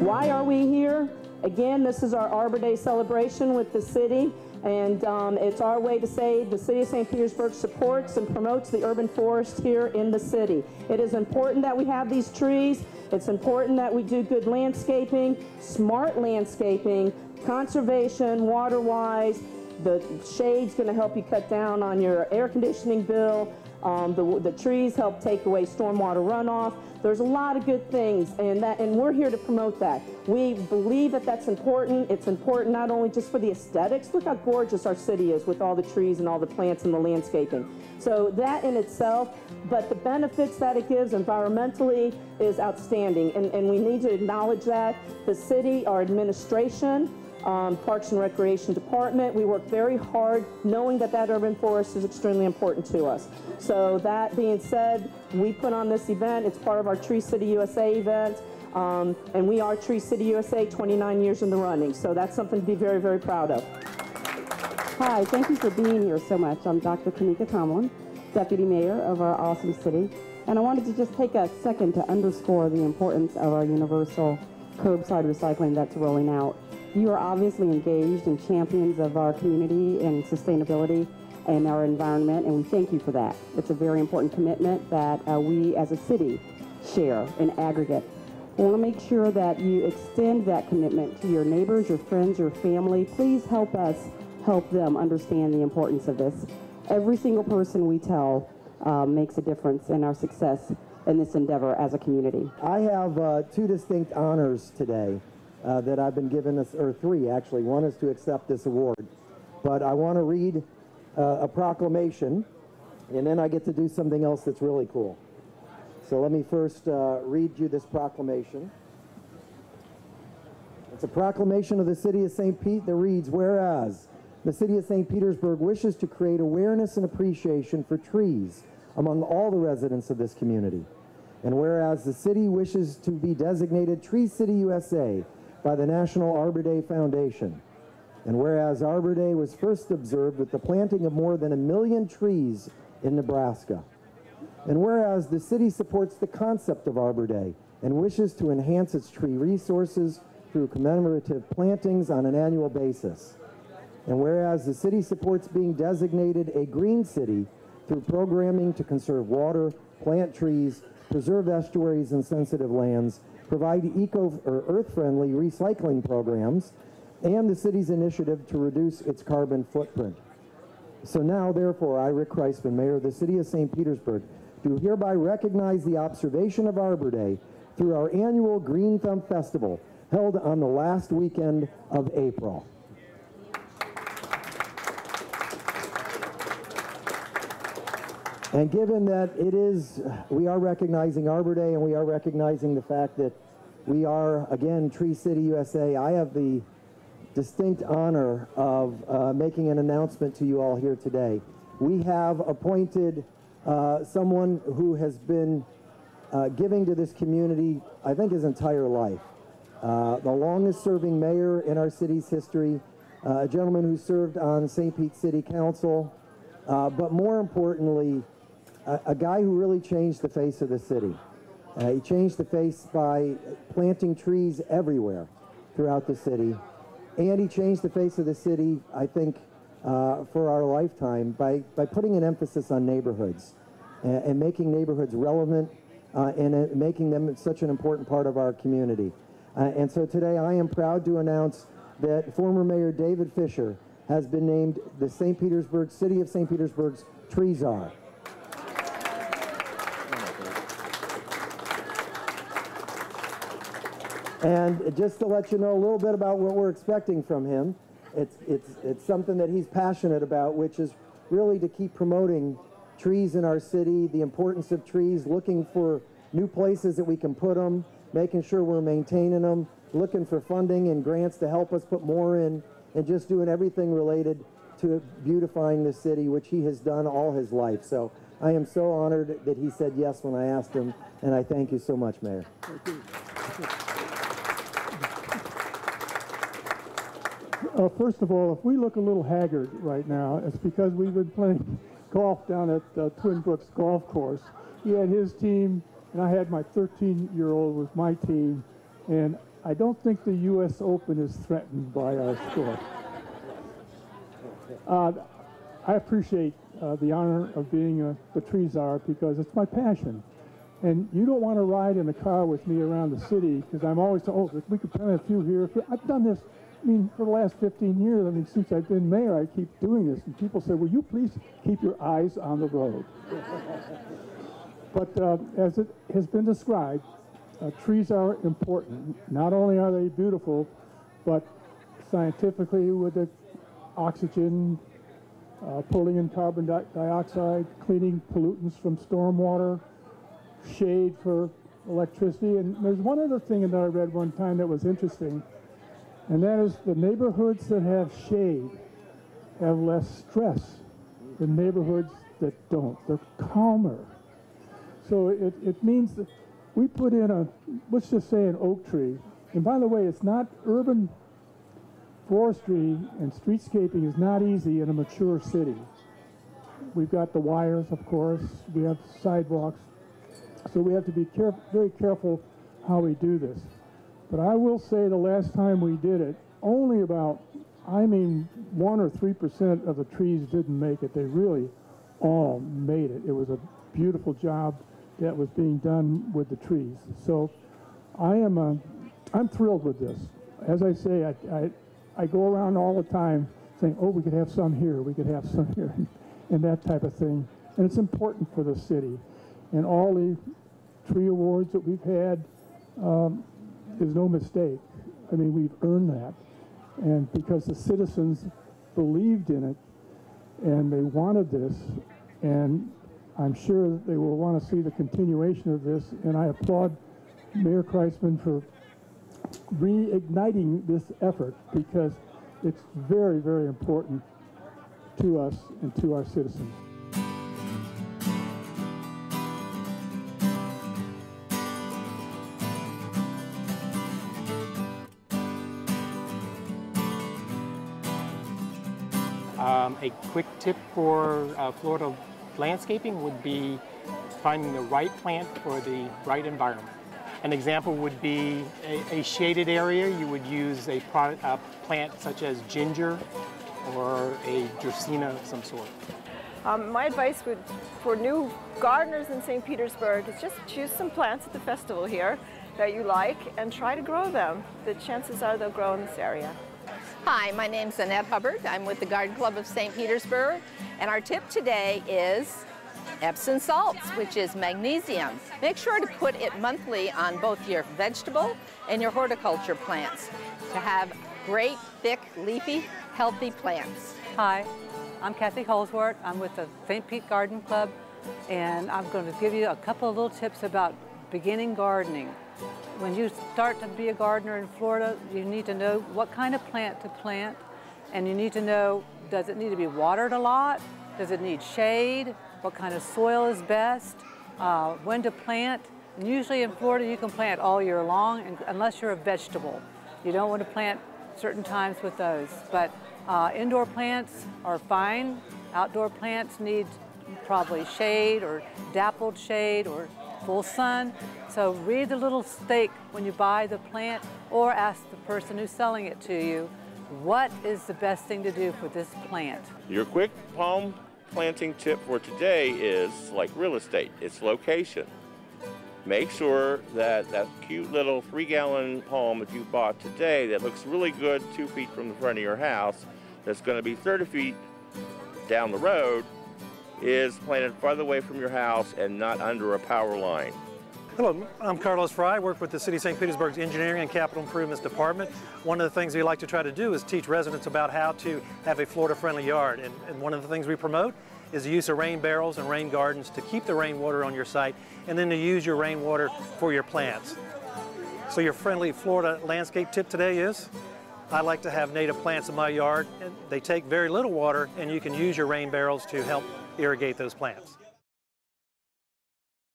Why are we here? Again, this is our Arbor Day celebration with the city, and it's our way to say the city of St. Petersburg supports and promotes the urban forest here in the city. It is important that we have these trees. It's important that we do good landscaping, smart landscaping, conservation, water-wise. The shade's going to help you cut down on your air conditioning bill. The trees help take away stormwater runoff. There's a lot of good things, and we're here to promote that. We believe that that's important. It's important not only just for the aesthetics. Look how gorgeous our city is with all the trees and all the plants and the landscaping. So that in itself, but the benefits that it gives environmentally is outstanding, and we need to acknowledge that. The city, our administration, Parks and Recreation Department, we work very hard knowing that that urban forest is extremely important to us. So that being said, we put on this event. It's part of our Tree City USA event, and we are Tree City USA 29 years in the running. So that's something to be very, very proud of. Hi, thank you for being here so much. I'm Dr. Kanika Tomlin, Deputy Mayor of our awesome city, and I wanted to just take a second to underscore the importance of our universal curbside recycling that's rolling out. You are obviously engaged and champions of our community and sustainability and our environment, and we thank you for that. It's a very important commitment that we as a city share in aggregate. We want to make sure that you extend that commitment to your neighbors, your friends, your family. Please help us help them understand the importance of this. Every single person we tell makes a difference in our success in this endeavor as a community. I have two distinct honors today that I've been given, or three actually. One is to accept this award. But I want to read a proclamation, and then I get to do something else that's really cool. So let me first read you this proclamation. It's a proclamation of the City of St. Pete that reads, whereas the City of St. Petersburg wishes to create awareness and appreciation for trees among all the residents of this community, and whereas the city wishes to be designated Tree City USA by the National Arbor Day Foundation, and whereas Arbor Day was first observed with the planting of more than 1 million trees in Nebraska, and whereas the city supports the concept of Arbor Day and wishes to enhance its tree resources through commemorative plantings on an annual basis, and whereas the city supports being designated a green city through programming to conserve water, plant trees, preserve estuaries and sensitive lands, provide earth-friendly recycling programs, and the city's initiative to reduce its carbon footprint. So now, therefore, I, Rick Kriseman, Mayor of the City of St. Petersburg, do hereby recognize the observation of Arbor Day through our annual Green Thumb Festival, held on the last weekend of April. And given that we are recognizing Arbor Day, and we are recognizing the fact that we are, again, Tree City USA, I have the distinct honor of making an announcement to you all here today. We have appointed someone who has been giving to this community, I think, his entire life. The longest serving mayor in our city's history, a gentleman who served on St. Pete City Council, but more importantly, a guy who really changed the face of the city. He changed the face by planting trees everywhere throughout the city, and he changed the face of the city, I think, for our lifetime by putting an emphasis on neighborhoods and making neighborhoods relevant and making them such an important part of our community. And so today I am proud to announce that former Mayor David Fisher has been named the City of St. Petersburg's Tree Czar. And just to let you know a little bit about what we're expecting from him, it's something that he's passionate about, which is really to keep promoting trees in our city, the importance of trees, looking for new places that we can put them, making sure we're maintaining them, looking for funding and grants to help us put more in, and just doing everything related to beautifying the city, which he has done all his life. So I am so honored that he said yes when I asked him, and I thank you so much, Mayor. Thank you. First of all, if we look a little haggard right now, it's because we've been playing golf down at Twin Brooks Golf Course. He had his team, and I had my 13-year-old with my team, and I don't think the U.S. Open is threatened by our score. I appreciate the honor of being the tree czar because it's my passion. And you don't want to ride in a car with me around the city because I'm always told, oh, we could plant a few here. I've done this, I mean, for the last 15 years. I mean, since I've been mayor, I keep doing this. And people say, will you please keep your eyes on the road? But as it has been described, trees are important. Not only are they beautiful, but scientifically with the oxygen, pulling in carbon dioxide, cleaning pollutants from stormwater, shade for electricity. And there's one other thing that I read one time that was interesting, and that is the neighborhoods that have shade have less stress than neighborhoods that don't. They're calmer. So it means that we put in let's just say an oak tree. And by the way, it's not urban forestry and streetscaping is not easy in a mature city. We've got the wires, of course. We have sidewalks. So we have to be very careful how we do this. But I will say the last time we did it, only about, 1 or 3% of the trees didn't make it. They really all made it. It was a beautiful job that was being done with the trees. So I'm thrilled with this. As I say, I go around all the time saying, oh, we could have some here, we could have some here, and that type of thing. And it's important for the city. And all the tree awards that we've had is no mistake. I mean, we've earned that. And because the citizens believed in it and they wanted this, and I'm sure that they will want to see the continuation of this. And I applaud Mayor Kriseman for reigniting this effort because it's very, very important to us and to our citizens. A quick tip for Florida landscaping would be finding the right plant for the right environment. An example would be a shaded area. You would use a plant such as ginger or a dracaena of some sort. My advice for new gardeners in St. Petersburg is just choose some plants at the festival here that you like and try to grow them. The chances are they'll grow in this area. Hi, my name's Annette Hubbard. I'm with the Garden Club of St. Petersburg, and our tip today is Epsom salts, which is magnesium. Make sure to put it monthly on both your vegetable and your horticulture plants to have great, thick, leafy, healthy plants. Hi, I'm Kathy Holsworth. I'm with the St. Pete Garden Club, and I'm going to give you a couple of little tips about beginning gardening. When you start to be a gardener in Florida, you need to know what kind of plant to plant, and you need to know, does it need to be watered a lot? Does it need shade? What kind of soil is best? When to plant? And usually in Florida, you can plant all year long, unless you're a vegetable. You don't want to plant certain times with those. But indoor plants are fine. Outdoor plants need probably shade or dappled shade or full sun. So read the little stake when you buy the plant or ask the person who's selling it to you, what is the best thing to do for this plant? Your quick palm planting tip for today is like real estate, it's location. Make sure that that cute little 3-gallon palm that you bought today that looks really good 2 feet from the front of your house, that's going to be 30 feet down the road, is planted farther away from your house and not under a power line. Hello, I'm Carlos Fry. I work with the City of St. Petersburg's Engineering and Capital Improvements Department. One of the things we like to try to do is teach residents about how to have a Florida-friendly yard. And one of the things we promote is the use of rain barrels and rain gardens to keep the rainwater on your site and then to use your rainwater for your plants. So your friendly Florida landscape tip today is, I like to have native plants in my yard. And they take very little water and you can use your rain barrels to help irrigate those plants.